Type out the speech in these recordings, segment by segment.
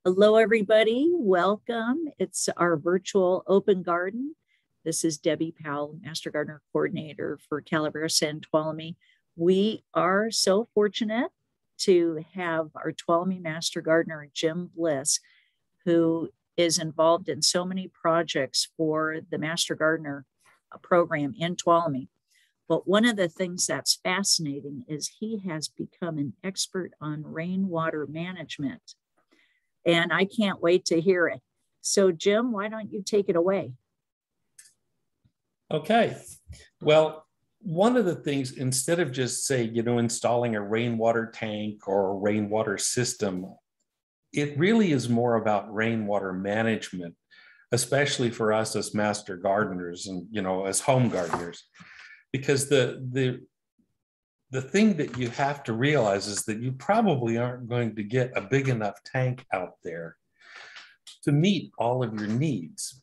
Hello, everybody. Welcome. It's our virtual open garden. This is Debbie Powell, Master Gardener Coordinator for Calaveras and Tuolumne. We are so fortunate to have our Tuolumne Master Gardener, Jim Bliss, who is involved in so many projects for the Master Gardener program in Tuolumne. But one of the things that's fascinating is he has become an expert on rainwater management. And I can't wait to hear it. So, Jim, why don't you take it away? Okay. Well, one of the things, instead of just say, installing a rainwater tank or a rainwater system, it really is more about rainwater management, especially for us as master gardeners and, as home gardeners, because the thing that you have to realize is that you probably aren't going to get a big enough tank out there to meet all of your needs.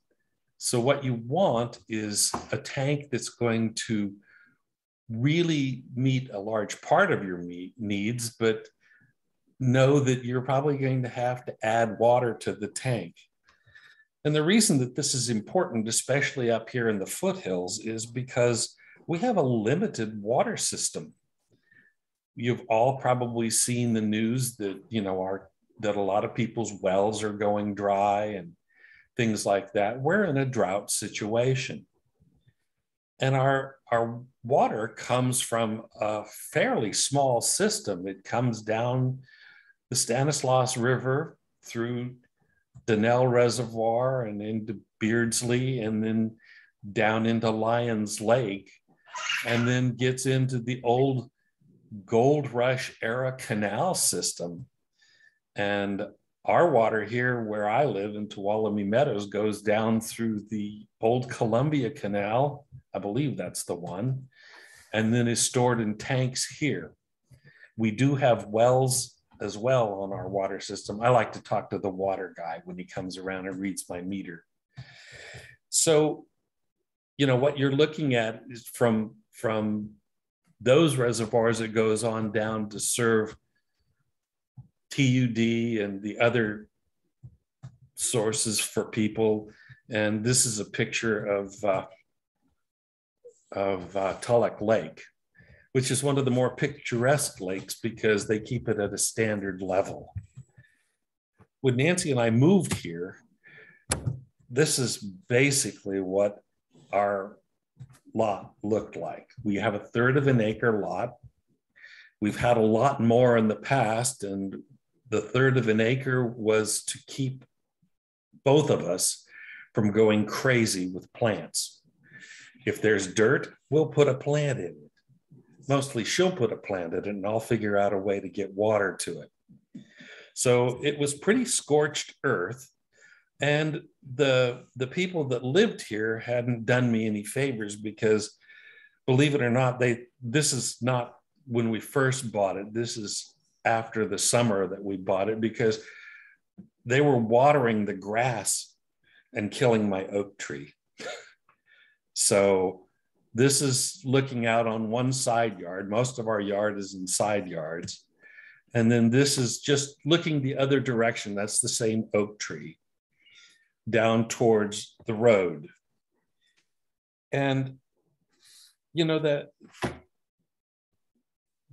So what you want is a tank that's going to really meet a large part of your needs, but know that you're probably going to have to add water to the tank. And the reason that this is important, especially up here in the foothills, is because we have a limited water system. You've all probably seen the news that, that a lot of people's wells are going dry and things like that. We're in a drought situation. And our water comes from a fairly small system. It comes down the Stanislaus River through Donnell Reservoir and into Beardsley and then down into Lyons Lake and then gets into the old Gold Rush era canal system. And our water here where I live in Tuolumne Meadows goes down through the old Columbia Canal, I believe that's the one, and then is stored in tanks here. We do have wells as well on our water system. I like to talk to the water guy when he comes around and reads my meter. So, what you're looking at is from those reservoirs, it goes on down to serve TUD and the other sources for people. And this is a picture of Tulloch Lake, which is one of the more picturesque lakes because they keep it at a standard level. When Nancy and I moved here, this is basically what our lot looked like. We have a third of an acre lot. We've had a lot more in the past, and the third of an acre was to keep both of us from going crazy with plants. If there's dirt, we'll put a plant in it. Mostly she'll put a plant in it and I'll figure out a way to get water to it. So it was pretty scorched earth. And the people that lived here hadn't done me any favors because, believe it or not, this is not when we first bought it. This is after the summer that we bought it because they were watering the grass and killing my oak tree. So this is looking out on one side yard. Most of our yard is in side yards. And then this is just looking the other direction. That's the same oak tree down towards the road. And that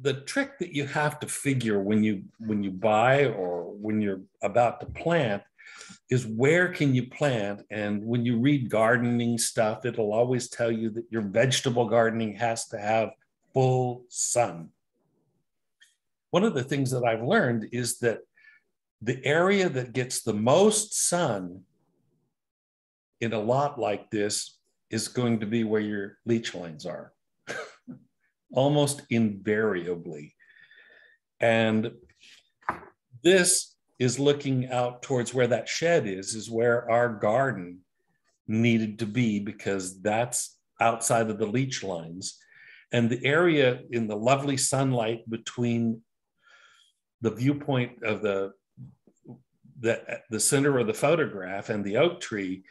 the trick that you have to figure when you buy or when you're about to plant is where can you plant? And when you read gardening stuff, it'll always tell you that your vegetable gardening has to have full sun. One of the things that I've learned is that the area that gets the most sun in a lot like this is going to be where your leach lines are, almost invariably. And this is looking out towards where that shed is where our garden needed to be because that's outside of the leach lines. And the area in the lovely sunlight between the viewpoint of the center of the photograph and the oak tree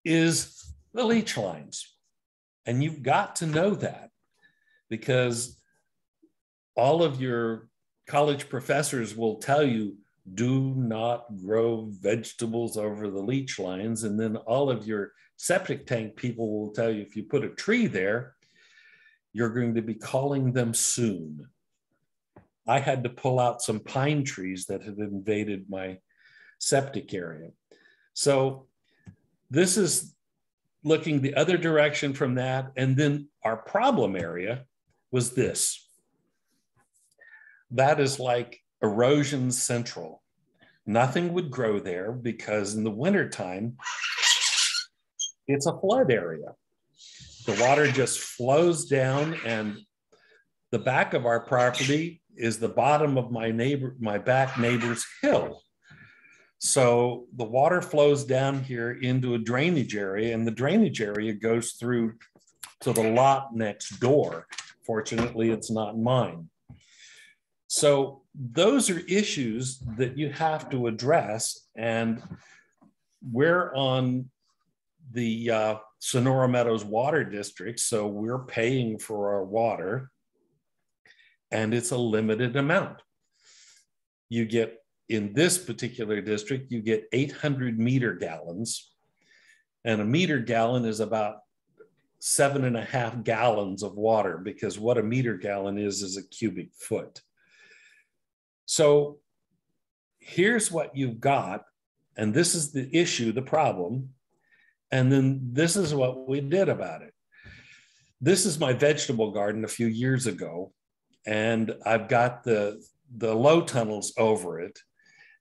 is the leach lines. And you've got to know that because all of your college professors will tell you do not grow vegetables over the leach lines. And then all of your septic tank people will tell you, if you put a tree there, you're going to be calling them soon. I had to pull out some pine trees that had invaded my septic area. So this is looking the other direction from that. And then our problem area was this. That is like erosion central. Nothing would grow there because in the wintertime, it's a flood area. The water just flows down, and the back of our property is the bottom of my back neighbor's hill. So the water flows down here into a drainage area, and the drainage area goes through to the lot next door. Fortunately, it's not mine. So those are issues that you have to address, and we're on the Sonora Meadows Water District, so we're paying for our water, and it's a limited amount. You get, in this particular district, you get 800 meter gallons, and a meter gallon is about 7.5 gallons of water, because what a meter gallon is a cubic foot. So here's what you've got, and this is the issue, the problem, and then this is what we did about it. This is my vegetable garden a few years ago, and I've got the low tunnels over it,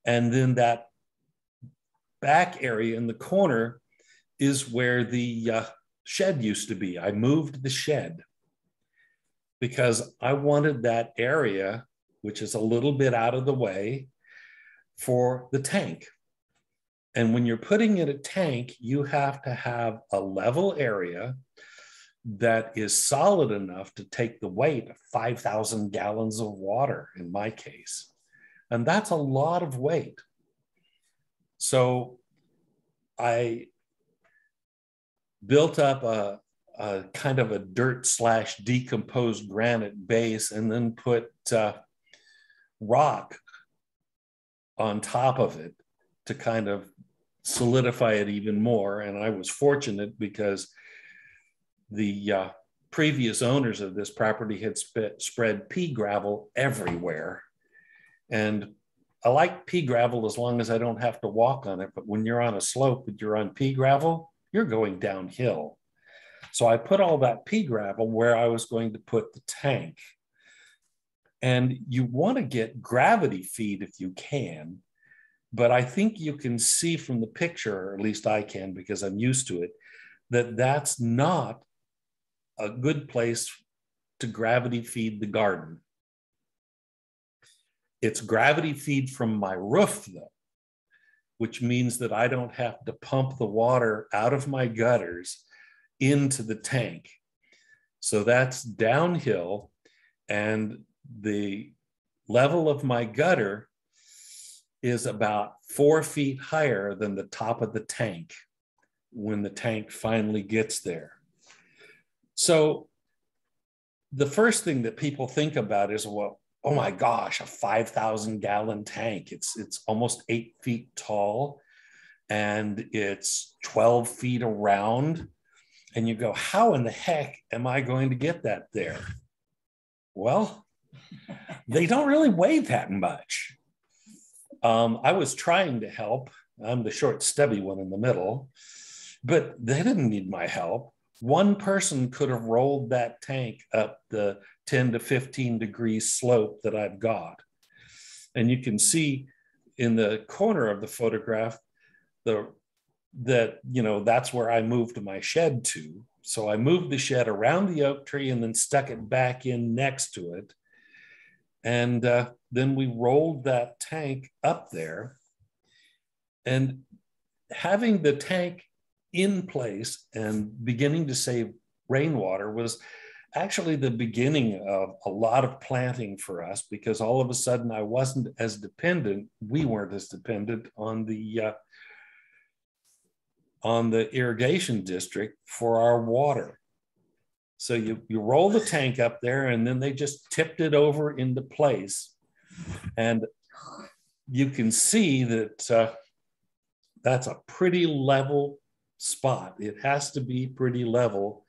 and then that back area in the corner is where the shed used to be. I moved the shed because I wanted that area, which is a little bit out of the way, for the tank. And when you're putting in a tank, you have to have a level area that is solid enough to take the weight of 5,000 gallons of water, in my case. And that's a lot of weight. So I built up a kind of a dirt / decomposed granite base, and then put rock on top of it to kind of solidify it even more. And I was fortunate because the previous owners of this property had spread pea gravel everywhere. And I like pea gravel as long as I don't have to walk on it. But when you're on a slope and you're on pea gravel, you're going downhill. So I put all that pea gravel where I was going to put the tank. And you want to get gravity feed if you can, but I think you can see from the picture, or at least I can because I'm used to it, that that's not a good place to gravity feed the garden. It's gravity feed from my roof though, which means that I don't have to pump the water out of my gutters into the tank. So that's downhill, and the level of my gutter is about 4 feet higher than the top of the tank when the tank finally gets there. So the first thing that people think about is, well, oh my gosh, a 5,000 gallon tank. It's almost 8 feet tall and it's 12 feet around. And you go, how in the heck am I going to get that there? Well, they don't really weigh that much. I was trying to help. I'm the short, stubby one in the middle, but they didn't need my help. One person could have rolled that tank up the 10 to 15 degrees slope that I've got. And you can see in the corner of the photograph that's where I moved my shed to. So I moved the shed around the oak tree and then stuck it back in next to it. And then we rolled that tank up there. And having the tank in place and beginning to save rainwater was actually the beginning of a lot of planting for us, because all of a sudden we weren't as dependent on the irrigation district for our water. So you roll the tank up there and then they just tipped it over into place. And you can see that that's a pretty level spot. It has to be pretty level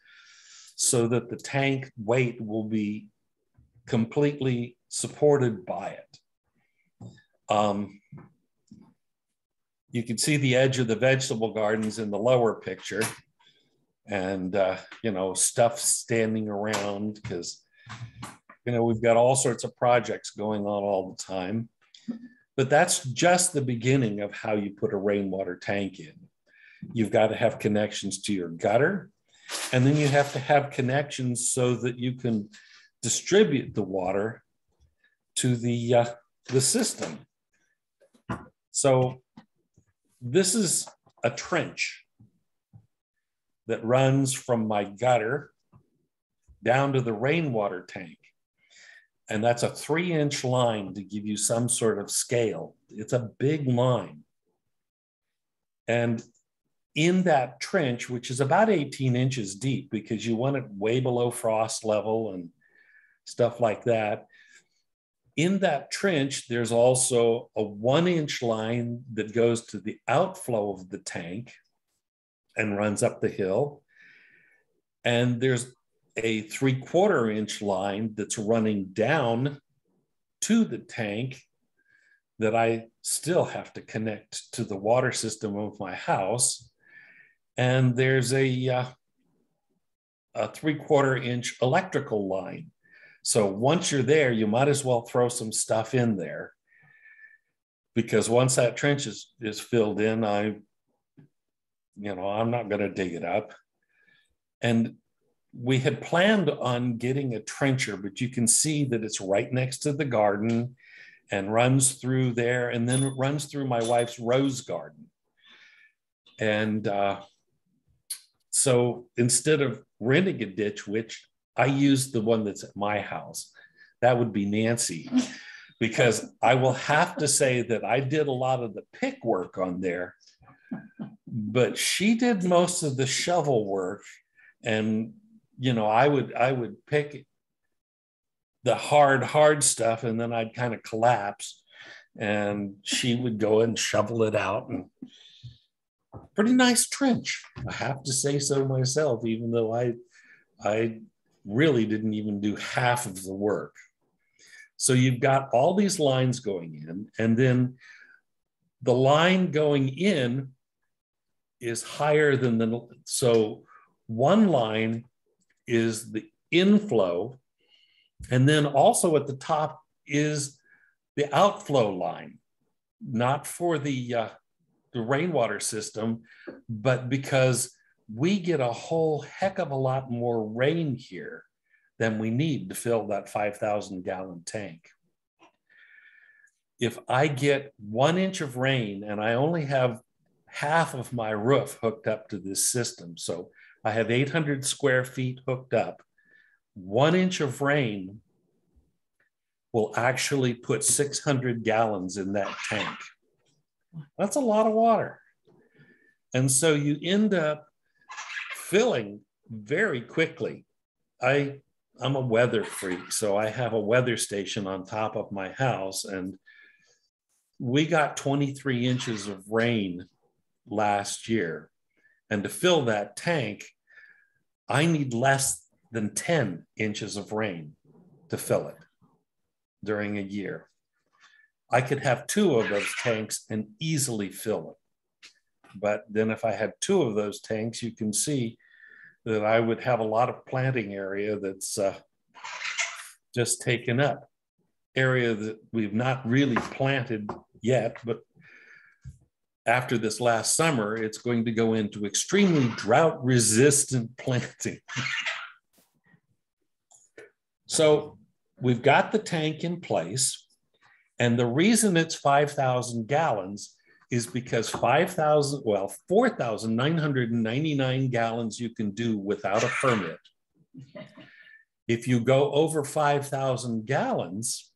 so that the tank weight will be completely supported by it. You can see the edge of the vegetable gardens in the lower picture, and stuff standing around because we've got all sorts of projects going on all the time. But that's just the beginning of how you put a rainwater tank in. You've got to have connections to your gutter, and then you have to have connections so that you can distribute the water to the system. So this is a trench that runs from my gutter down to the rainwater tank. And that's a 3-inch line to give you some sort of scale. It's a big line. And in that trench, which is about 18 inches deep because you want it way below frost level and stuff like that, in that trench, there's also a 1-inch line that goes to the outflow of the tank and runs up the hill. And there's a 3/4-inch line that's running down to the tank that I still have to connect to the water system of my house. And there's a 3/4-inch electrical line. So once you're there, you might as well throw some stuff in there, because once that trench is filled in, I'm not going to dig it up. And we had planned on getting a trencher, but you can see that it's right next to the garden and runs through there, and then it runs through my wife's rose garden. And so instead of renting a ditch, which I used the one that's at my house, that would be Nancy, because I will have to say that I did a lot of the pick work on there, but she did most of the shovel work. And I would pick the hard stuff, and then I'd kind of collapse, and she would go and shovel it out. And pretty nice trench, I have to say so myself, even though I really didn't even do half of the work. So you've got all these lines going in, and then the line going in is higher than so one line is the inflow, and then also at the top is the outflow line, not for the rainwater system, but because we get a whole heck of a lot more rain here than we need to fill that 5,000-gallon tank. If I get 1 inch of rain and I only have half of my roof hooked up to this system, so I have 800 square feet hooked up, 1 inch of rain will actually put 600 gallons in that tank. That's a lot of water. And so you end up filling very quickly. I'm a weather freak, so I have a weather station on top of my house, and we got 23 inches of rain last year. And to fill that tank, I need less than 10 inches of rain to fill it during a year. I could have 2 of those tanks and easily fill it. But then if I had 2 of those tanks, you can see that I would have a lot of planting area that's just taken up. Area that we've not really planted yet, but after this last summer, it's going to go into extremely drought-resistant planting. So we've got the tank in place, and the reason it's 5,000 gallons is because 4,999 gallons you can do without a permit. If you go over 5,000 gallons,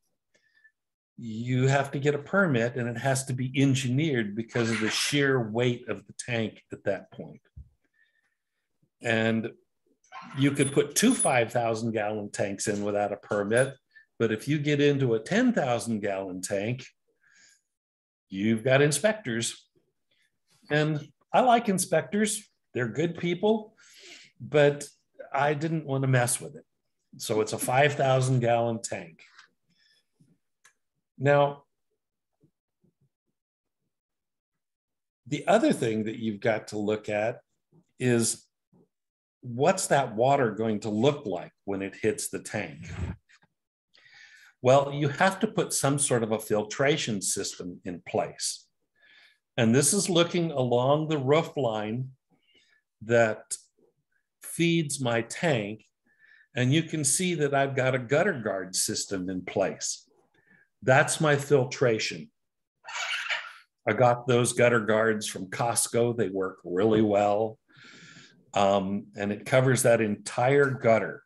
you have to get a permit, and it has to be engineered because of the sheer weight of the tank at that point. And you could put 2 5,000-gallon tanks in without a permit, but if you get into a 10,000-gallon tank, you've got inspectors. And I like inspectors. They're good people, but I didn't want to mess with it. So it's a 5,000-gallon tank. Now, the other thing that you've got to look at is, what's that water going to look like when it hits the tank? Well, you have to put some sort of a filtration system in place. And this is looking along the roof line that feeds my tank. And you can see that I've got a gutter guard system in place. That's my filtration. I got those gutter guards from Costco. They work really well. And it covers that entire gutter.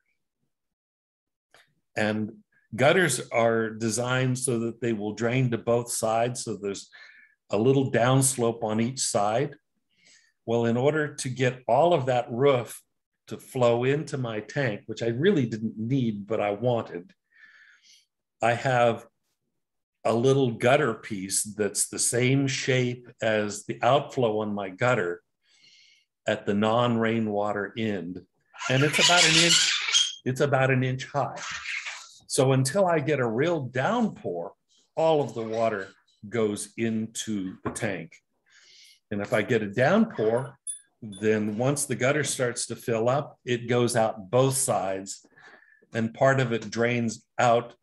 And gutters are designed so that they will drain to both sides. So there's a little downslope on each side. Well, in order to get all of that roof to flow into my tank, which I really didn't need, but I wanted, I have a little gutter piece that's the same shape as the outflow on my gutter at the non-rainwater end. And it's about an inch high. So until I get a real downpour, all of the water goes into the tank. And if I get a downpour, then once the gutter starts to fill up, it goes out both sides, and part of it drains out,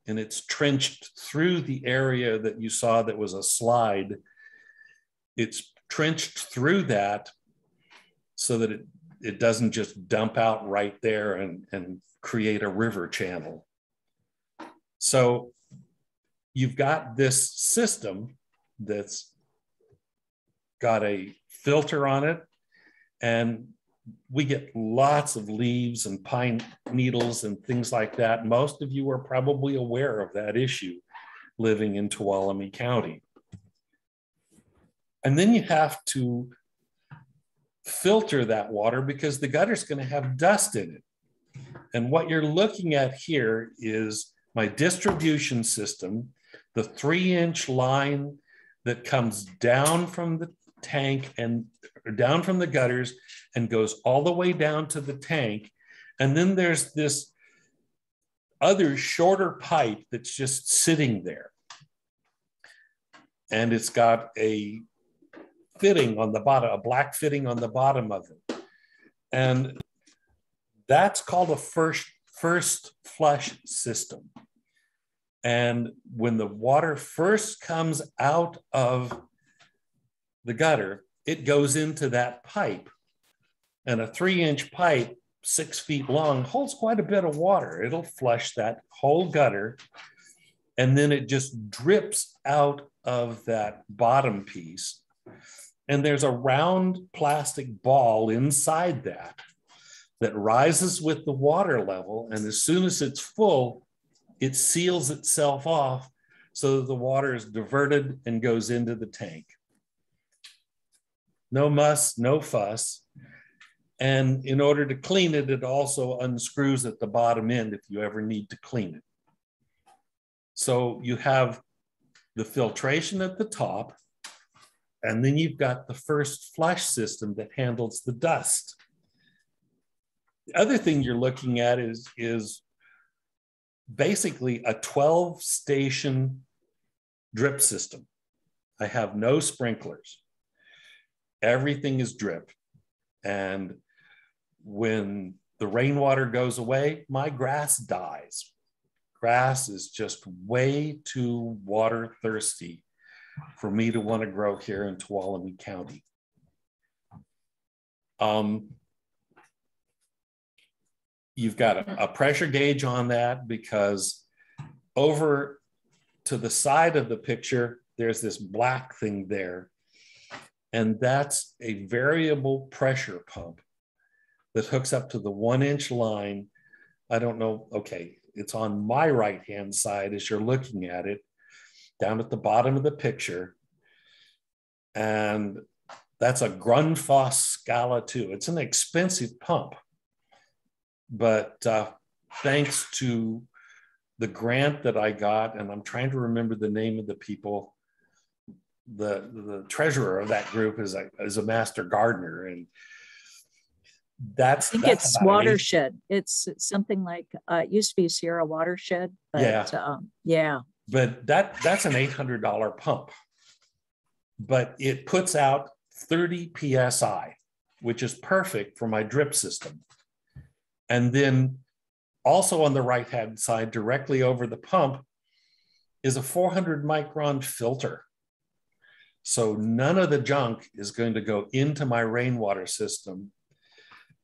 and it's trenched through the area that you saw that was a slide. It's trenched through that so that it doesn't just dump out right there and create a river channel. So you've got this system that's got a filter on it, and we get lots of leaves and pine needles and things like that. Most of you are probably aware of that issue living in Tuolumne County. And then you have to filter that water because the gutter's going to have dust in it. And what you're looking at here is my distribution system, the 3-inch line that comes down from the tank and down from the gutters and goes all the way down to the tank. And then there's this other shorter pipe that's just sitting there. And it's got a fitting on the bottom, a black fitting on the bottom of it. And that's called a first flush system. And when the water first comes out of the gutter, it goes into that pipe. And a 3-inch pipe, 6 feet long, holds quite a bit of water. It'll flush that whole gutter. And then it just drips out of that bottom piece. And there's a round plastic ball inside that rises with the water level. And as soon as it's full, it seals itself off so that the water is diverted and goes into the tank. No muss, no fuss. And in order to clean it, it also unscrews at the bottom end if you ever need to clean it. So you have the filtration at the top, and then you've got the first flush system that handles the dust. The other thing you're looking at is basically a 12-station drip system. I have no sprinklers. Everything is drip. And when the rainwater goes away, my grass dies. Grass is just way too water thirsty for me to want to grow here in Tuolumne County. You've got a pressure gauge on that because over to the side of the picture, there's this black thing there. And that's a variable pressure pump that hooks up to the 1-inch line. I don't know, okay, it's on my right-hand side as you're looking at it, down at the bottom of the picture. And that's a Grundfos Scala 2. It's an expensive pump. But thanks to the grant that I got, and I'm trying to remember the name of the people, the treasurer of that group is a master gardener, and that's I think that's it's about an eighth. Watershed. It's something like it used to be Sierra Watershed, but Yeah, yeah. but that's an $800 pump, but it puts out 30 psi, which is perfect for my drip system. And then also on the right-hand side, directly over the pump, is a 400 micron filter. So none of the junk is going to go into my rainwater system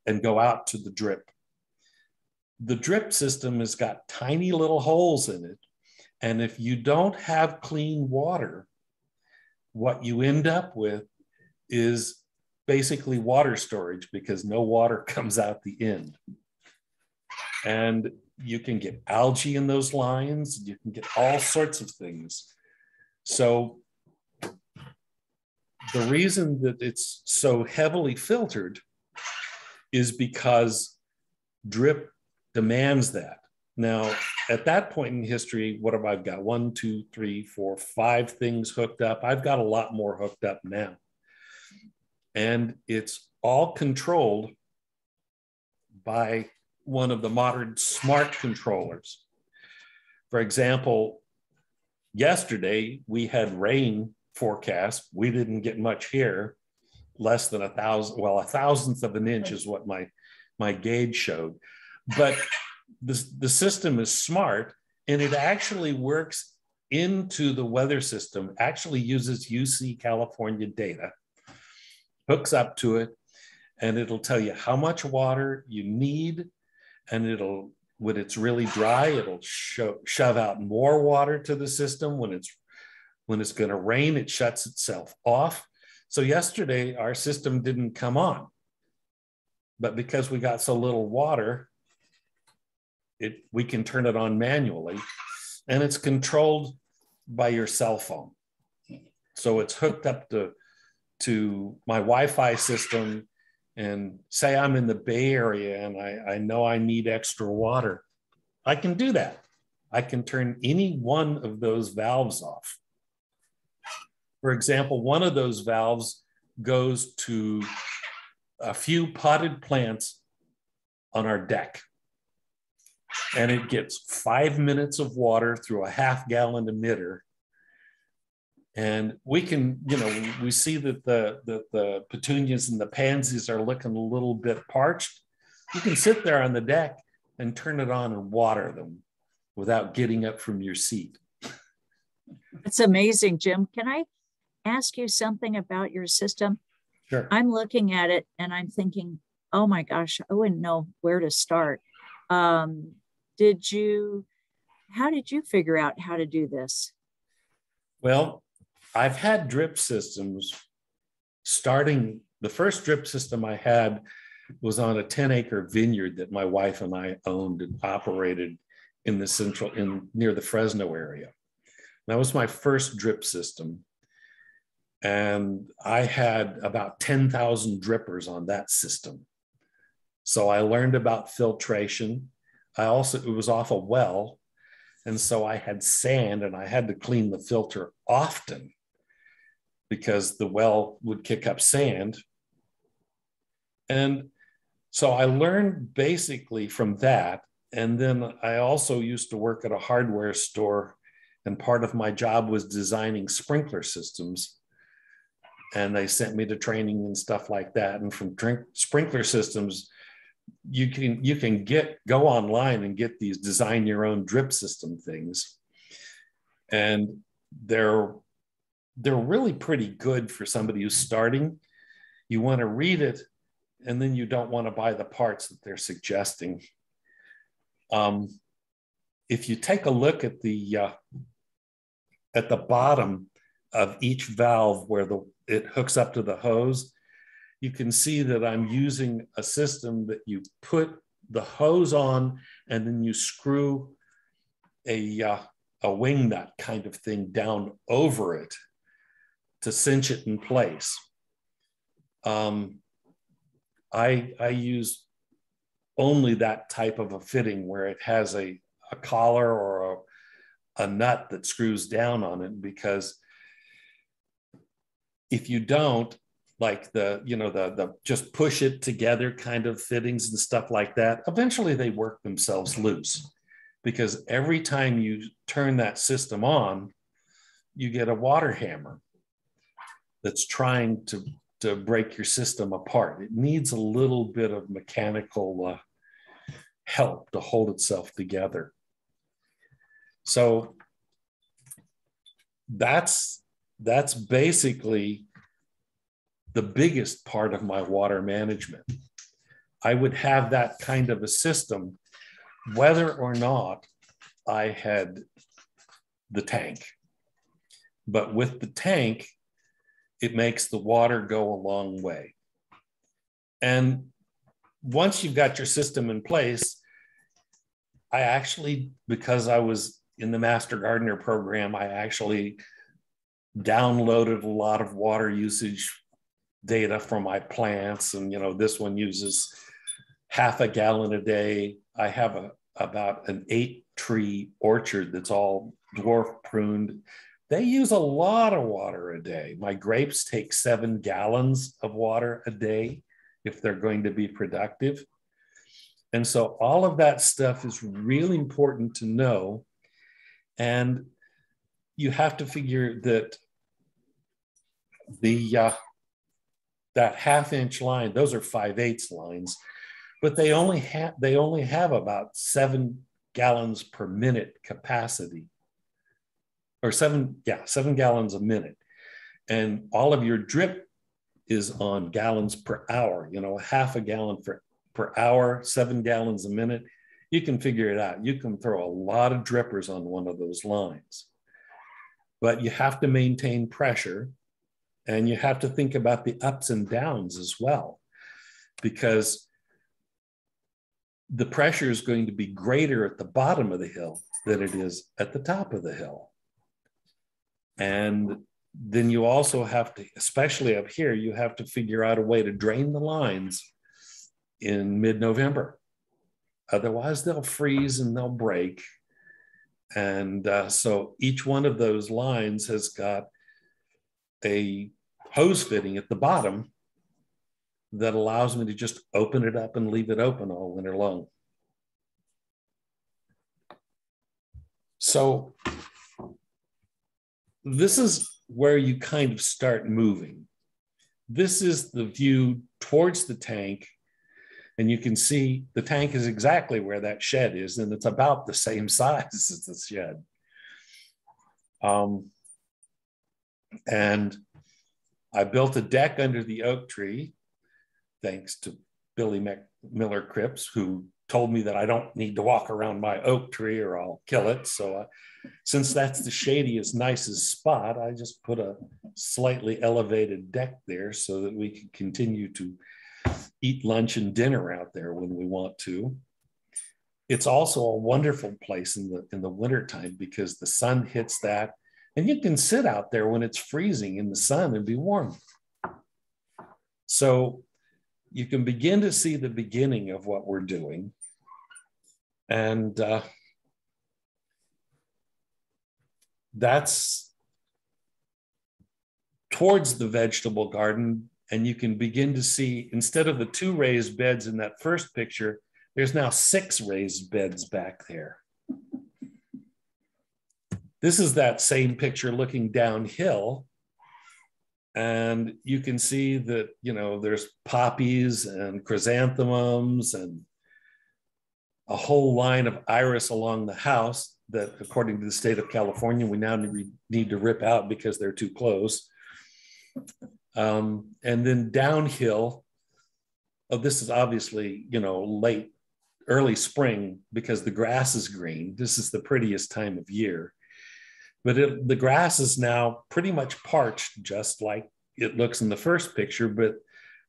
and go out to the drip. The drip system has got tiny little holes in it. And if you don't have clean water, what you end up with is basically water storage, because no water comes out the end. And you can get algae in those lines. You can get all sorts of things. So the reason that it's so heavily filtered is because drip demands that. Now, at that point in history, what have I got? 1, 2, 3, 4, 5 things hooked up. I've got a lot more hooked up now. And it's all controlled by one of the modern smart controllers. For example, yesterday we had rain forecast. We didn't get much here, less than 1,000th of an inch is what my gauge showed. But the system is smart, and it actually works into the weather system, actually uses UC California data, hooks up to it, and it'll tell you how much water you need. And it'll, when it's really dry, it'll shove out more water to the system. When it's going to rain, it shuts itself off. So yesterday, our system didn't come on. But because we got so little water, we can turn it on manually. And it's controlled by your cell phone. So it's hooked up to my Wi-Fi system. And say I'm in the Bay Area and I know I need extra water, I can do that. I can turn any one of those valves off. For example, one of those valves goes to a few potted plants on our deck. And it gets 5 minutes of water through a half-gallon emitter. And we can, we see that the petunias and the pansies are looking a little bit parched. You can sit there on the deck and turn it on and water them without getting up from your seat. It's amazing, Jim. Can I ask you something about your system? Sure. I'm looking at it and I'm thinking, oh my gosh, I wouldn't know where to start. How did you figure out how to do this? Well, I've had drip systems starting. The first drip system I had was on a 10-acre vineyard that my wife and I owned and operated in near the Fresno area. That was my first drip system. And I had about 10,000 drippers on that system. So I learned about filtration. It was off a well. And so I had sand and I had to clean the filter often, because the well would kick up sand. And so I learned basically from that. And then I also used to work at a hardware store, and part of my job was designing sprinkler systems. And they sent me to training and stuff like that. And from sprinkler systems, you can go online and get these design your own drip system things. And they're really pretty good for somebody who's starting. You want to read it, and then you don't want to buy the parts that they're suggesting. If you take a look at the bottom of each valve where it hooks up to the hose, you can see that I'm using a system that you put the hose on and then you screw a wing nut kind of thing down over it to cinch it in place. I use only that type of a fitting where it has a collar or a nut that screws down on it, because if you don't, like the just push it together kind of fittings and stuff like that, eventually they work themselves loose, because every time you turn that system on, you get a water hammer that's trying to break your system apart. It needs a little bit of mechanical help to hold itself together. So that's basically the biggest part of my water management. I would have that kind of a system whether or not I had the tank. But with the tank, it makes the water go a long way. And once you've got your system in place, I actually, because I was in the Master Gardener program, I actually downloaded a lot of water usage data from my plants. And, this one uses half a gallon a day. I have about an 8-tree orchard that's all dwarf pruned. They use a lot of water a day. My grapes take 7 gallons of water a day if they're going to be productive. And so all of that stuff is really important to know. And you have to figure that that 1/2-inch line, those are 5/8 lines, but they only have about 7 gallons per minute capacity, or 7 gallons a minute. And all of your drip is on gallons per hour, 1/2 gallon per hour, 7 gallons a minute. You can figure it out. You can throw a lot of drippers on one of those lines, but you have to maintain pressure, and you have to think about the ups and downs as well, because the pressure is going to be greater at the bottom of the hill than it is at the top of the hill. And then you also have to, especially up here, you have to figure out a way to drain the lines in mid-November. Otherwise, they'll freeze and they'll break. And so each one of those lines has got a hose fitting at the bottom that allows me to just open it up and leave it open all winter long. So this is where you kind of start moving. This is the view towards the tank. And you can see the tank is exactly where that shed is, and it's about the same size as the shed. And I built a deck under the oak tree, thanks to Billy Miller Cripps, who told me that I don't need to walk around my oak tree or I'll kill it. So since that's the shadiest, nicest spot, I just put a slightly elevated deck there so that we can continue to eat lunch and dinner out there when we want to. It's also a wonderful place in the wintertime because the sun hits that, and you can sit out there when it's freezing in the sun and be warm. So you can begin to see the beginning of what we're doing. And that's towards the vegetable garden. And you can begin to see, instead of the 2 raised beds in that first picture, there's now 6 raised beds back there. This is that same picture looking downhill. And you can see that, there's poppies and chrysanthemums and a whole line of iris along the house that, according to the state of California, we now need to rip out because they're too close. And then downhill, this is obviously, early spring because the grass is green. This is the prettiest time of year. But the grass is now pretty much parched, just like it looks in the first picture, but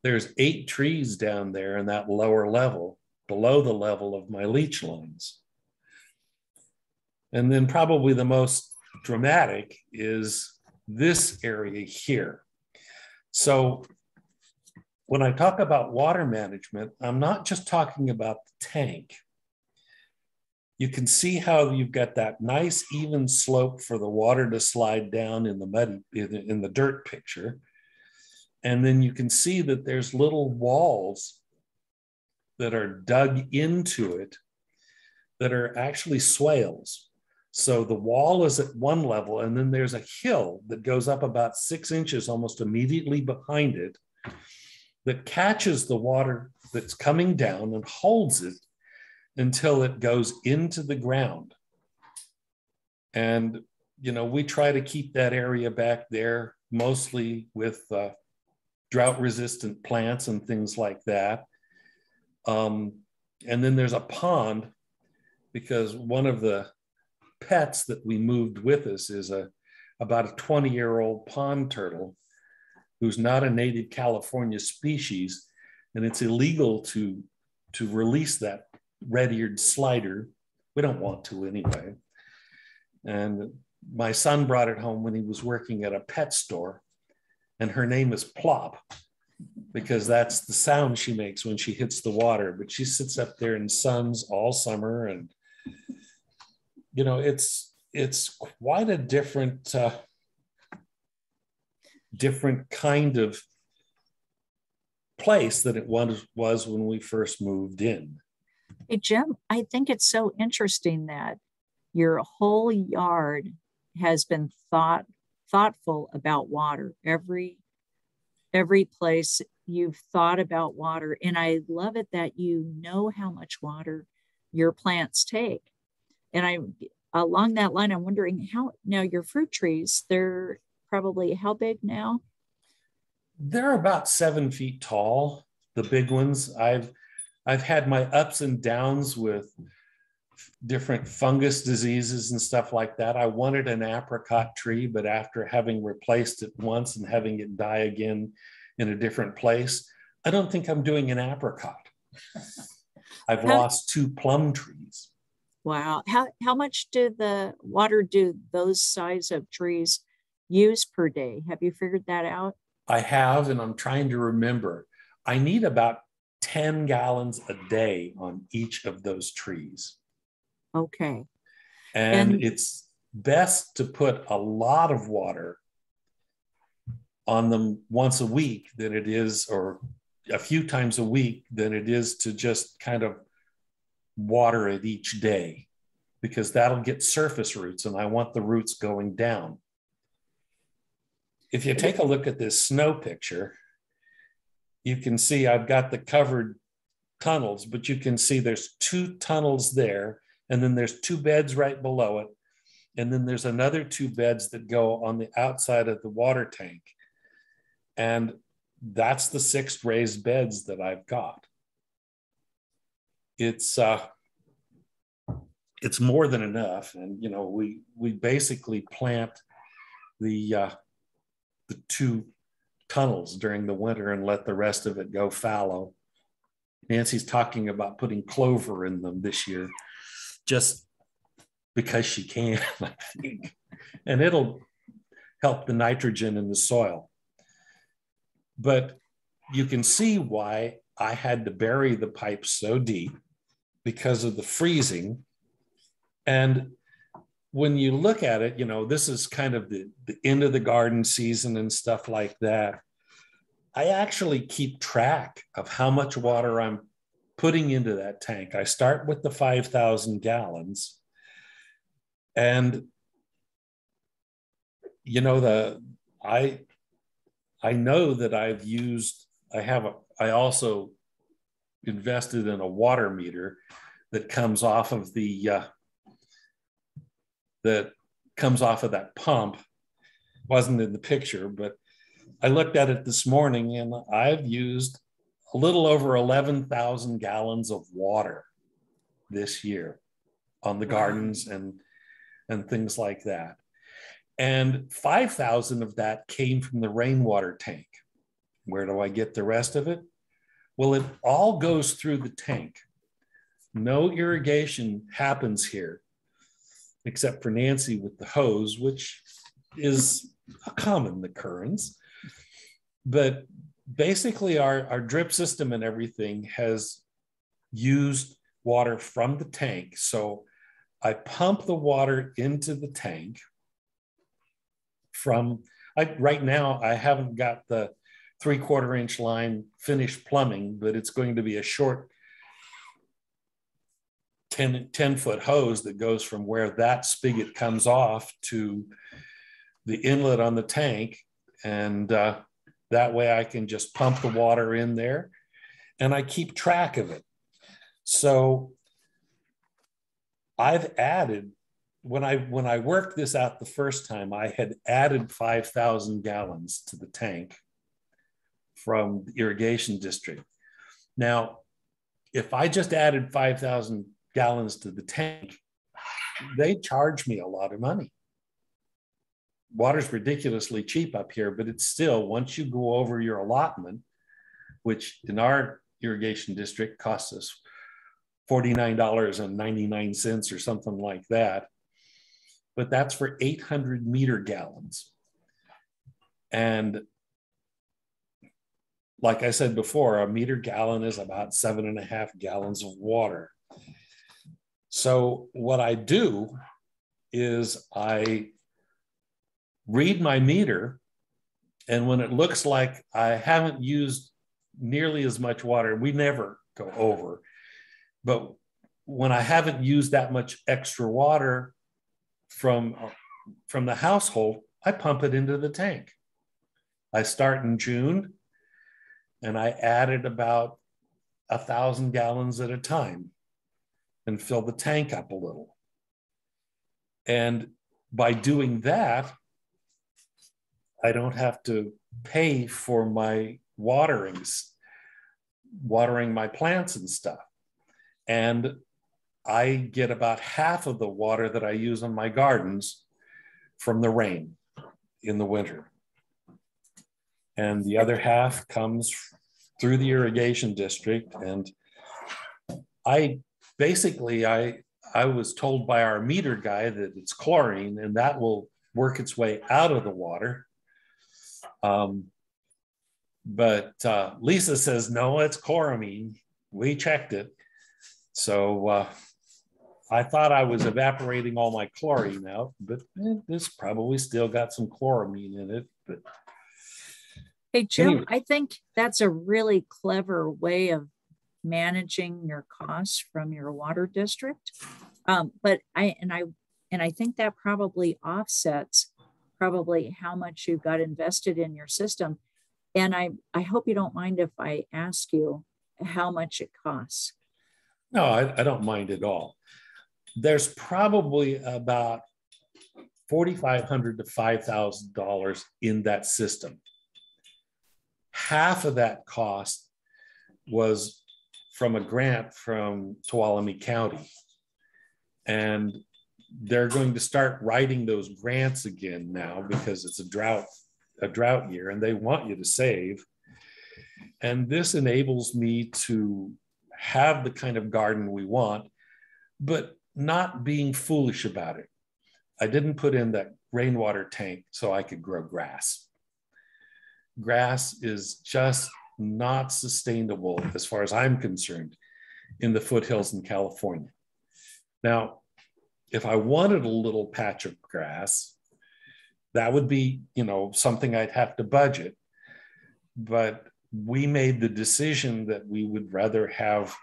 there's 8 trees down there in that lower level, below the level of my leach lines. And then probably the most dramatic is this area here. So when I talk about water management, I'm not just talking about the tank. You can see how you've got that nice even slope for the water to slide down in the dirt picture. And then you can see that there's little walls that are dug into it that are actually swales. So the wall is at one level, and then there's a hill that goes up about 6 inches almost immediately behind it that catches the water that's coming down and holds it until it goes into the ground. And, you know, we try to keep that area back there mostly with drought-resistant plants and things like that. And then there's a pond, because one of the pets that we moved with us is about a 20-year-old pond turtle who's not a native California species, and it's illegal to release that red-eared slider. We don't want to anyway. And my son brought it home when he was working at a pet store, and her name is Plop, because that's the sound she makes when she hits the water. But she sits up there in suns all summer, and you know, it's quite a different kind of place than it was when we first moved in. Hey, Jim, I think it's so interesting that your whole yard has been thoughtful about water. Every place you've thought about water. And I love it that you know how much water your plants take. And along that line, I'm wondering how now your fruit trees, they're probably how big now? They're about 7 feet tall, the big ones. I've had my ups and downs with different fungus diseases and stuff like that. I wanted an apricot tree, but after having replaced it once and having it die again in a different place, I don't think I'm doing an apricot. I've lost 2 plum trees. Wow. How much water do those size of trees use per day? Have you figured that out? I have, and I'm trying to remember. I need about 10 gallons a day on each of those trees. Okay. And it's best to put a lot of water on them once a week than it is, or a few times a week than it is to just kind of water it each day, because that'll get surface roots, and I want the roots going down. If you take a look at this snow picture, you can see I've got the covered tunnels, but you can see there's 2 tunnels there, and then there's 2 beds right below it. And then there's another 2 beds that go on the outside of the water tank. And that's the 6 raised beds that I've got. It's more than enough. And, you know, we basically plant the 2 tunnels during the winter and let the rest of it go fallow. Nancy's talking about putting clover in them this year, just because she can, I think. And it'll help the nitrogen in the soil. But you can see why I had to bury the pipe so deep, because of the freezing. And when you look at it, you know, this is kind of the end of the garden season and stuff like that. I actually keep track of how much water I'm putting into that tank. I start with the 5,000 gallons. And, you know, I know that I also invested in a water meter that comes off of that pump. Wasn't in the picture, but I looked at it this morning, and I've used a little over 11,000 gallons of water this year on the gardens and things like that. And 5,000 of that came from the rainwater tank. Where do I get the rest of it? Well, it all goes through the tank. No irrigation happens here, except for Nancy with the hose, which is a common occurrence. But basically our drip system and everything has used water from the tank. So I pump the water into the tank right now I haven't got the 3/4 inch line finished plumbing, but it's going to be a short 10-foot hose that goes from where that spigot comes off to the inlet on the tank. And that way I can just pump the water in there and I keep track of it. So I've added, when I worked this out the first time, I had added 5,000 gallons to the tank from the irrigation district. Now, if I just added 5,000 gallons to the tank, they charge me a lot of money. Water's ridiculously cheap up here, but it's still, once you go over your allotment, which in our irrigation district costs us $49.99 or something like that, but that's for 800 meter gallons. And like I said before, a meter gallon is about 7.5 gallons of water. So what I do is I read my meter, and when it looks like I haven't used nearly as much water, we never go over, but when I haven't used that much extra water from the household, I pump it into the tank. I start in June, and I added about 1,000 gallons at a time and fill the tank up a little. And by doing that, I don't have to pay for my watering my plants and stuff. And I get about half of the water that I use on my gardens from the rain in the winter. And the other half comes through the irrigation district. And I was told by our meter guy that it's chlorine, and that will work its way out of the water. But Lisa says, no, it's chloramine. We checked it. So I thought I was evaporating all my chlorine out, but this probably still got some chloramine in it. But hey, Jim, anyway. I think that's a really clever way of managing your costs from your water district. But I think that probably offsets how much you got invested in your system. And I hope you don't mind if I ask you how much it costs. No, I don't mind at all. There's probably about $4,500 to $5,000 in that system. Half of that cost was from a grant from Tuolumne County. And they're going to start writing those grants again now because it's a drought year and they want you to save. And this enables me to have the kind of garden we want, but not being foolish about it. I didn't put in that rainwater tank so I could grow grass. Grass is just not sustainable as far as I'm concerned in the foothills in California. Now, if I wanted a little patch of grass, that would be, something I'd have to budget. But we made the decision that we would rather have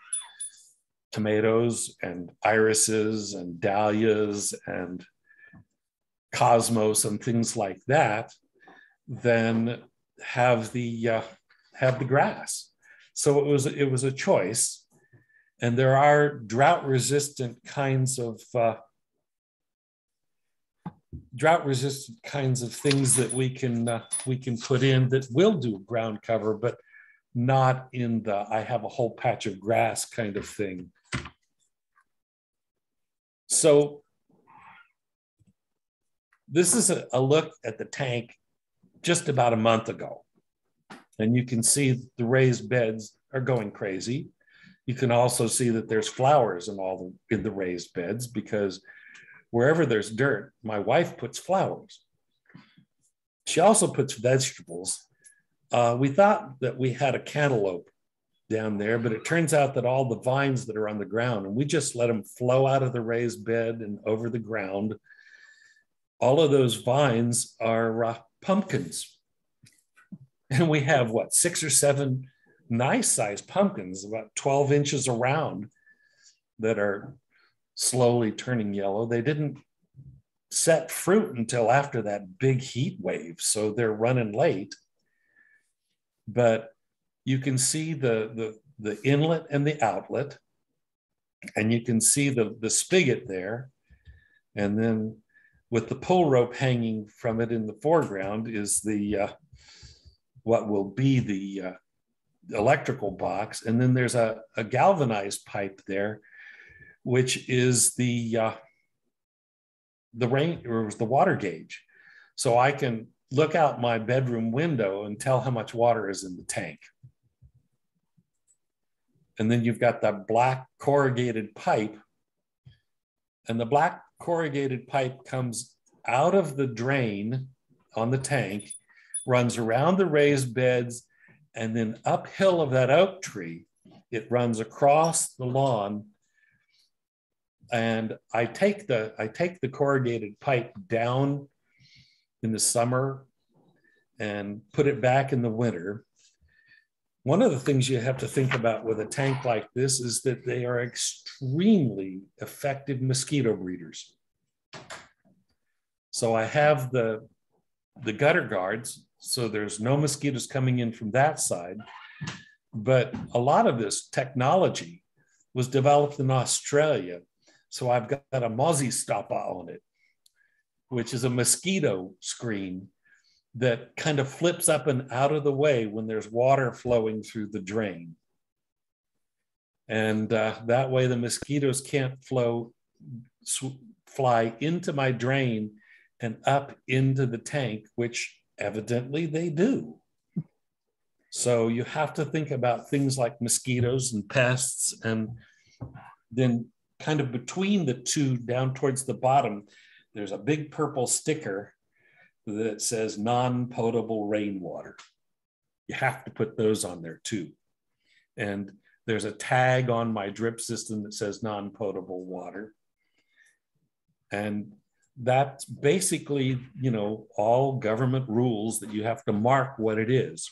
tomatoes and irises and dahlias and cosmos and things like that than have the grass. So it was a choice. And there are drought-resistant kinds of things that we can put in that will do ground cover, but not in the I have a whole patch of grass kind of thing. So this is a look at the tank just about a month ago. And you can see the raised beds are going crazy. You can also see that there's flowers in the raised beds because wherever there's dirt, my wife puts flowers. She also puts vegetables. We thought that we had a cantaloupe down there, but it turns out that all the vines that are on the ground, and we just let them flow out of the raised bed and over the ground. All of those vines are pumpkins. And we have what, 6 or 7 nice sized pumpkins, about 12 inches around, that are slowly turning yellow. They didn't set fruit until after that big heat wave, so they're running late. But you can see the inlet and the outlet, and you can see the spigot there. And then with the pull rope hanging from it in the foreground is the what will be the electrical box. And then there's a galvanized pipe there, which is the water gauge. So I can look out my bedroom window and tell how much water is in the tank. And then you've got that black corrugated pipe, and the black corrugated pipe comes out of the drain on the tank, runs around the raised beds, and then uphill of that oak tree, it runs across the lawn. And I take the corrugated pipe down in the summer and put it back in the winter. One of the things you have to think about with a tank like this is that they are extremely effective mosquito breeders. So I have the gutter guards, so there's no mosquitoes coming in from that side. But a lot of this technology was developed in Australia. So I've got a mozzie stopper on it, which is a mosquito screen that kind of flips up and out of the way when there's water flowing through the drain. And that way the mosquitoes can't fly into my drain and up into the tank, which evidently they do. So you have to think about things like mosquitoes and pests, and then kind of between the two, down towards the bottom, there's a big purple sticker that says non-potable rainwater. You have to put those on there too. And there's a tag on my drip system that says non-potable water. And that's basically, you know, all government rules that you have to mark what it is.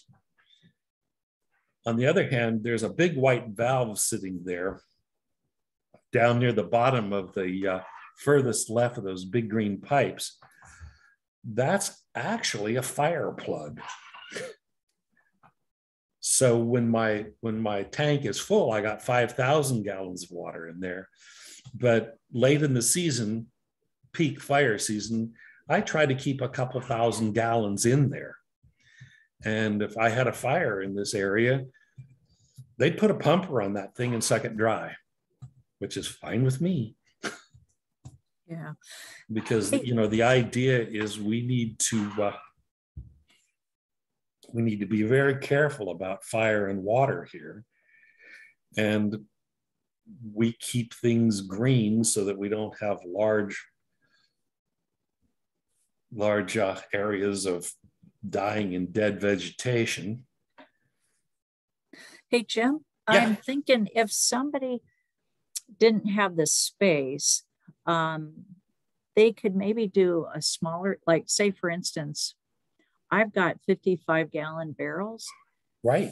On the other hand, there's a big white valve sitting there down near the bottom of the furthest left of those big green pipes. That's actually a fire plug. So when my tank is full, I got 5,000 gallons of water in there. But late in the season, peak fire season, I try to keep a couple thousand gallons in there. And if I had a fire in this area, they'd put a pumper on that thing and suck it dry, which is fine with me. Yeah. Because, you know, the idea is we need to be very careful about fire and water here. And we keep things green so that we don't have large areas of dying and dead vegetation. Hey, Jim, Yeah. I'm thinking if somebody didn't have the space, they could maybe do a smaller, like say, for instance, I've got 55-gallon barrels. Right.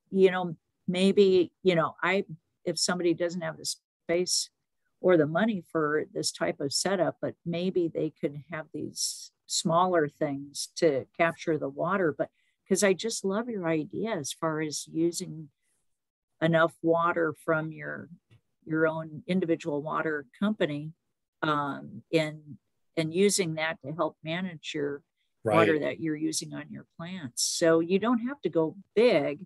You know, maybe, you know, if somebody doesn't have the space or the money for this type of setup, but maybe they could have these smaller things to capture the water. But because I just love your idea as far as using enough water from your own individual water company, and using that to help manage your water that you're using on your plants. So you don't have to go big,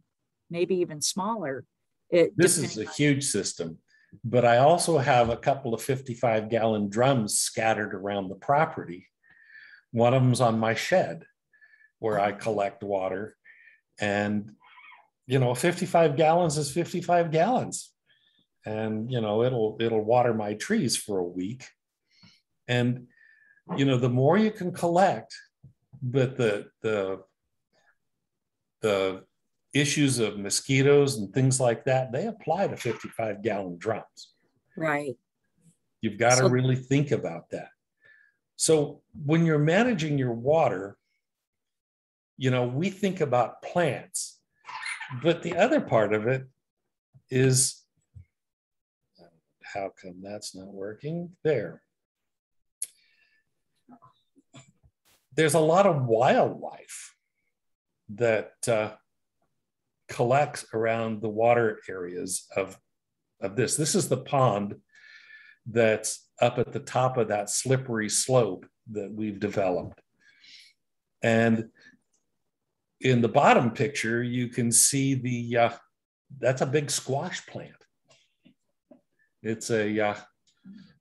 maybe even smaller. This is a huge system, but I also have a couple of 55-gallon drums scattered around the property. One of them's on my shed where I collect water, and, you know, 55 gallons is 55 gallons. And, you know, it'll water my trees for a week. And, you know, the more you can collect, but the issues of mosquitoes and things like that, they apply to 55-gallon drums. Right. You've got to really think about that. So when you're managing your water, we think about plants, but the other part of it is, how come that's not working? There's a lot of wildlife that collects around the water areas of this. This is the pond that's up at the top of that slippery slope that we've developed. And in the bottom picture, you can see that's a big squash plant. It's a,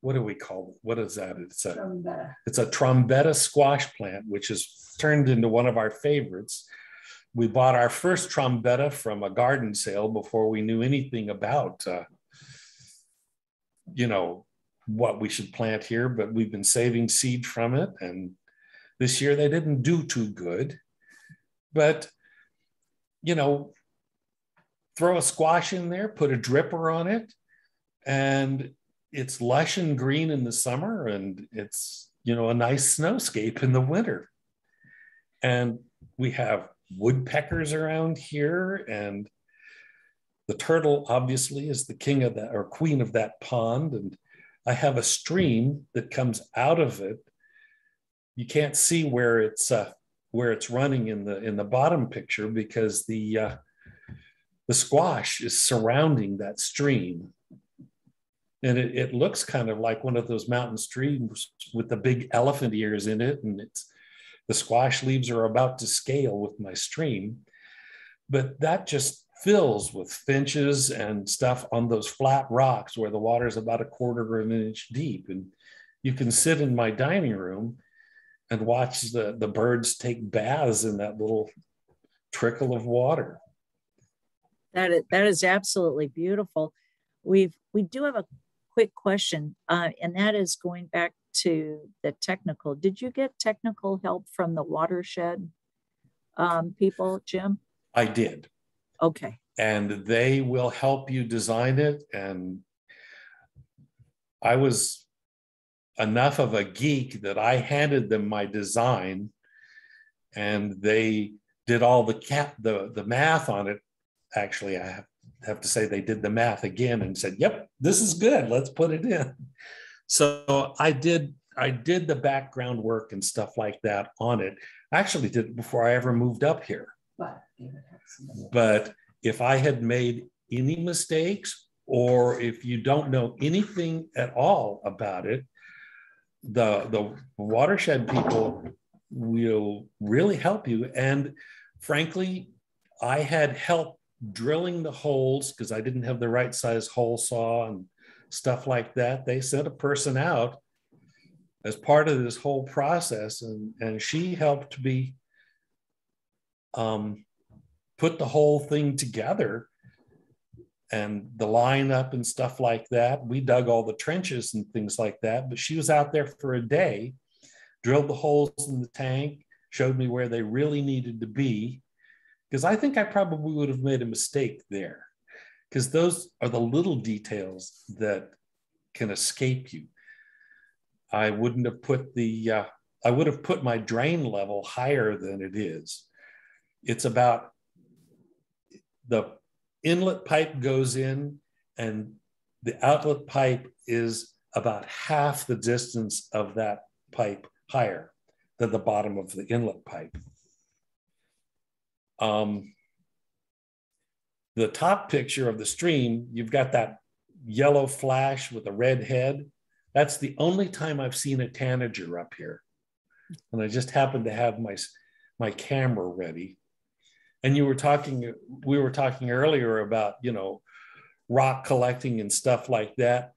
what do we call it? What is that? It's a Trombeta squash plant, which has turned into one of our favorites. We bought our first Trombeta from a garden sale before we knew anything about, what we should plant here, but we've been saving seed from it. And this year they didn't do too good, but, throw a squash in there, put a dripper on it, and it's lush and green in the summer, and it's, a nice snowscape in the winter. And we have woodpeckers around here, and the turtle obviously is the king of that, or queen of that pond. And I have a stream that comes out of it. You can't see where it's running in the bottom picture, because the squash is surrounding that stream. And it looks kind of like one of those mountain streams with the big elephant ears in it. And the squash leaves are about to scale with my stream. But that just fills with finches and stuff on those flat rocks where the water is about 1/4 of an inch deep. And you can sit in my dining room and watch the birds take baths in that little trickle of water. That is absolutely beautiful. We do have a quick question, and that is going back to the technical. Did you get technical help from the watershed people, Jim? I did. Okay. And they will help you design it. And I was enough of a geek that I handed them my design, and they did all the math on it. Actually, I have to say they did the math again and said, yep, this is good, let's put it in. So I did the background work and stuff like that on it. I actually did it before I ever moved up here. But if I had made any mistakes, or if you don't know anything at all about it, the watershed people will really help you. And frankly, I had help drilling the holes because I didn't have the right size hole saw and stuff like that. They sent a person out as part of this whole process, and she helped me put the whole thing together and the lineup and stuff like that. We dug all the trenches and things like that, but she was out there for a day, drilled the holes in the tank, showed me where they really needed to be. Because I think I probably would have made a mistake there, because those are the little details that can escape you. I wouldn't have put I would have put my drain level higher than it is. It's about the inlet pipe goes in, and the outlet pipe is about half the distance of that pipe higher than the bottom of the inlet pipe. The top picture of the stream, you've got that yellow flash with a red head. That's the only time I've seen a tanager up here. And I just happened to have my camera ready. And we were talking earlier about, rock collecting and stuff like that.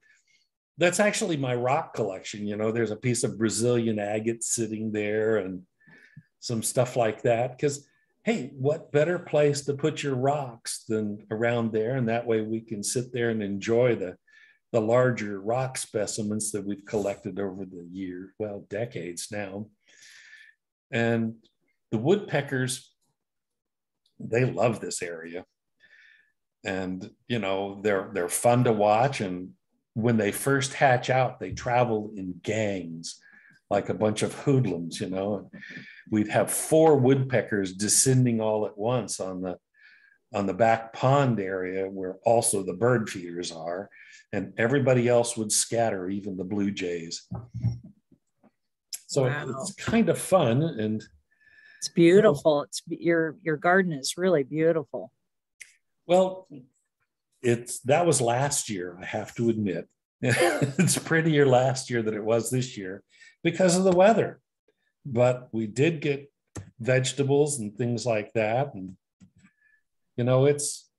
That's actually my rock collection. There's a piece of Brazilian agate sitting there and some stuff like that. Because hey, what better place to put your rocks than around there? And that way we can sit there and enjoy the larger rock specimens that we've collected over the decades now. And the woodpeckers, they love this area. And, they're fun to watch. And when they first hatch out, they travel in gangs. like a bunch of hoodlums, you know. We'd have 4 woodpeckers descending all at once on the back pond area where also the bird feeders are, and everybody else would scatter, even the blue jays. So it's kind of fun, and it's beautiful. It's your garden is really beautiful. Well, that was last year, I have to admit. It's prettier last year than it was this year because of the weather. But we did get vegetables and things like that. And, you know, it's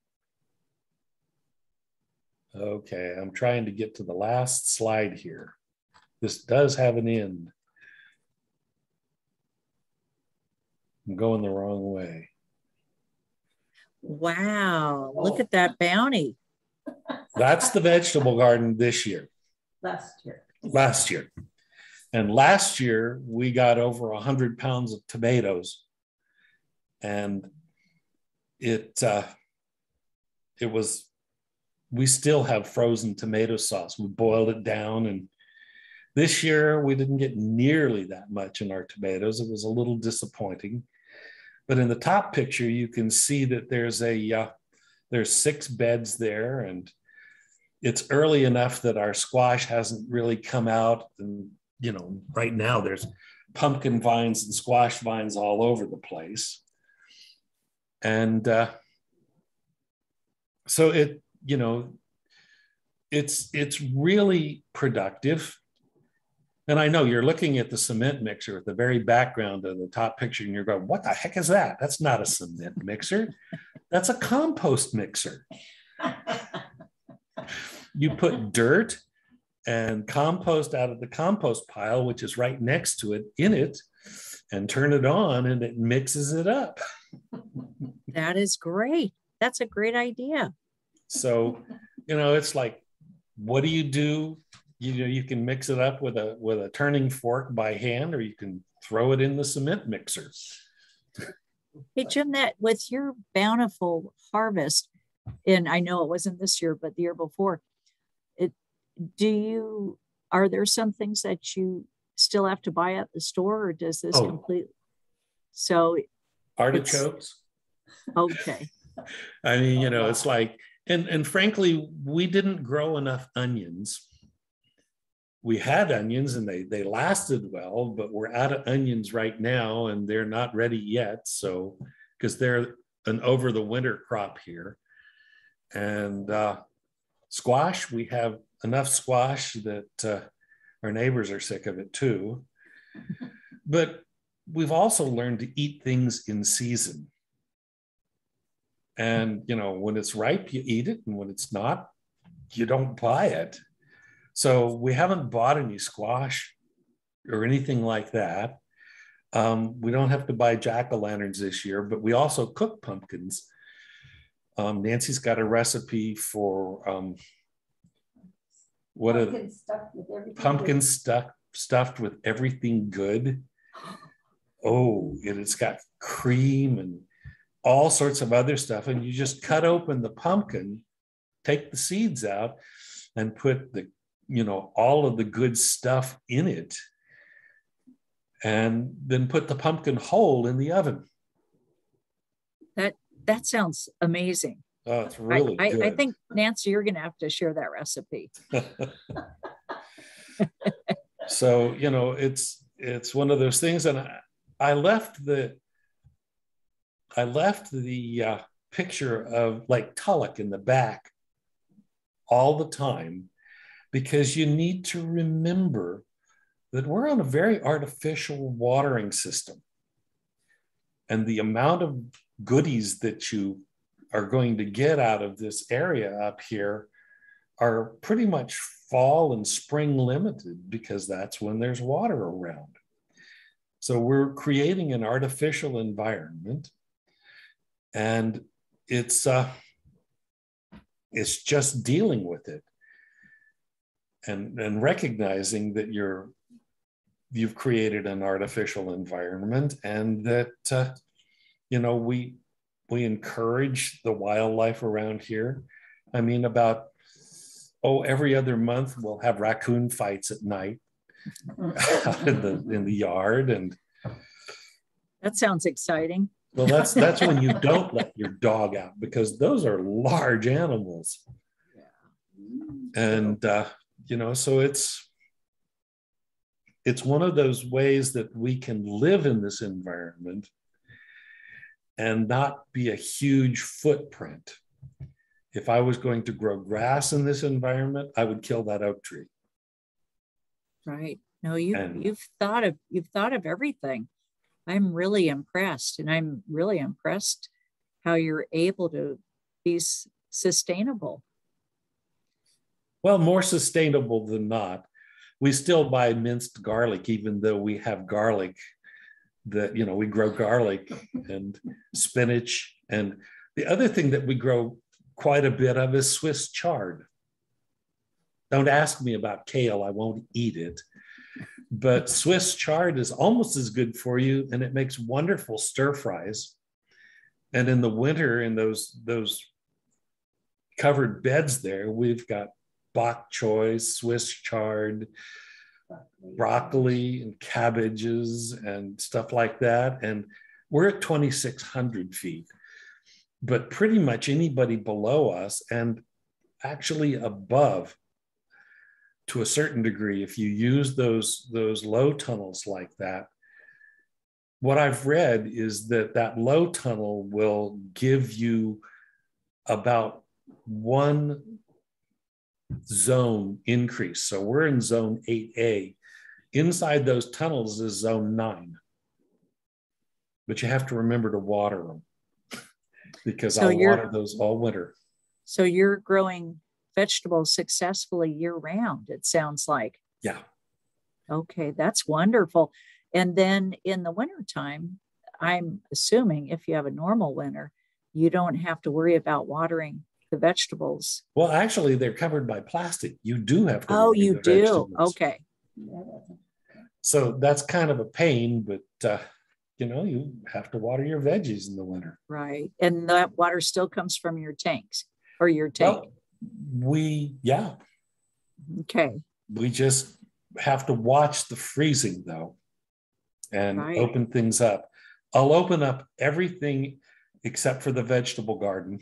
okay. I'm trying to get to the last slide here. This does have an end. I'm going the wrong way. Wow, look at that bounty. That's the vegetable garden this year. Last year. And last year, we got over 100 pounds of tomatoes. And it was, we still have frozen tomato sauce. We boiled it down. And this year, we didn't get nearly that much in our tomatoes. It was a little disappointing. But in the top picture, you can see that there's 6 beds there, and it's early enough that our squash hasn't really come out. And, you know, right now there's pumpkin vines and squash vines all over the place. And so it, you know, it's really productive. And I know you're looking at the cement mixer at the very background of the top picture, and you're going, what the heck is that? That's not a cement mixer. That's a compost mixer. You put dirt and compost out of the compost pile, which is right next to it, in it, and turn it on, and it mixes it up. That is great. That's a great idea. So, you know, it's like, what do? You know, you can mix it up with a turning fork by hand, or you can throw it in the cement mixer. Hey, Jim, that with your bountiful harvest, and I know it wasn't this year, but the year before, are there some things that you still have to buy at the store, or does this completely? So artichokes. Okay. I mean, you know, it's like, and frankly, we didn't grow enough onions. We had onions and they lasted well, but we're out of onions right now and they're not ready yet. So, because they're an over the winter crop here. And squash, we have enough squash that our neighbors are sick of it too. But we've also learned to eat things in season. And, you know, when it's ripe, you eat it. And when it's not, you don't buy it. So we haven't bought any squash or anything like that. We don't have to buy jack-o'-lanterns this year, but we also cook pumpkins. Nancy's got a recipe for pumpkin stuffed with everything good. Oh, and it's got cream and all sorts of other stuff. And you just cut open the pumpkin, take the seeds out, and put the, you know, all of the good stuff in it, and then put the pumpkin whole in the oven. That sounds amazing. Oh, it's really good. I think, Nancy, you're going to have to share that recipe. So, you know, it's one of those things. And I left the picture of Lake Tulloch in the back all the time, because you need to remember that we're on a very artificial watering system. And the amount of goodies that you are going to get out of this area up here are pretty much fall and spring limited, because that's when there's water around. So we're creating an artificial environment, and it's just dealing with it and recognizing that you've created an artificial environment, and that you know, we encourage the wildlife around here. I mean, every other month we'll have raccoon fights at night. out in the yard. And that sounds exciting. well, that's when you don't let your dog out, because those are large animals. Yeah. And so it's one of those ways that we can live in this environment and not be a huge footprint. If I was going to grow grass in this environment, I would kill that oak tree. Right. No, you've thought of everything. I'm really impressed, and I'm really impressed how you're able to be sustainable. Well, more sustainable than not. We still buy minced garlic, even though we have garlic that, we grow garlic and spinach. And the other thing that we grow quite a bit of is Swiss chard. Don't ask me about kale, I won't eat it. But Swiss chard is almost as good for you, and it makes wonderful stir fries. And in the winter, in those covered beds there, we've got bok choy, Swiss chard, broccoli and cabbages and stuff like that. And we're at 2,600 feet. But pretty much anybody below us, and actually above, to a certain degree, if you use those low tunnels like that, what I've read is that low tunnel will give you about one zone increase. So we're in zone 8A. Inside those tunnels is zone 9. But you have to remember to water them, because I'll water those all winter. So you're growing vegetables successfully year round, it sounds like. Yeah. Okay, that's wonderful. And then in the wintertime, I'm assuming if you have a normal winter, you don't have to worry about watering the vegetables. Well, actually, they're covered by plastic. You do have to. Oh, you do? Vegetables. Okay. So that's kind of a pain, but you have to water your veggies in the winter. Right. And that water still comes from your tanks or your tank. Well, Okay. We just have to watch the freezing, though, and open things up. I'll open up everything except for the vegetable garden.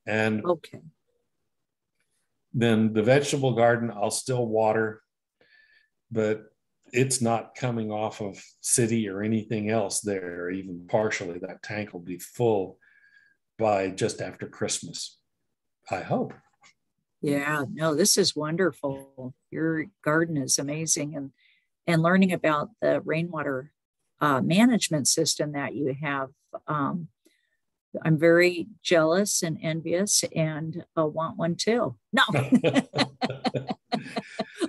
And then the vegetable garden, I'll still water, but it's not coming off of city or anything else there, even partially. That tank will be full by just after Christmas, I hope. Yeah, no, this is wonderful. Your garden is amazing. And learning about the rainwater management system that you have, I'm very jealous and envious, and want one too. No,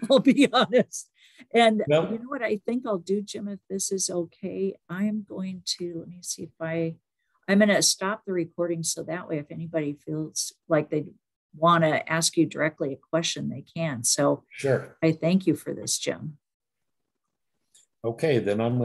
I'll be honest. And you know what I think I'll do, Jim, if this is okay, I'm going to, let me see if I'm going to stop the recording, so that way if anybody feels like they want to ask you directly a question, they can. So sure. I thank you for this, Jim. Okay, then I'm going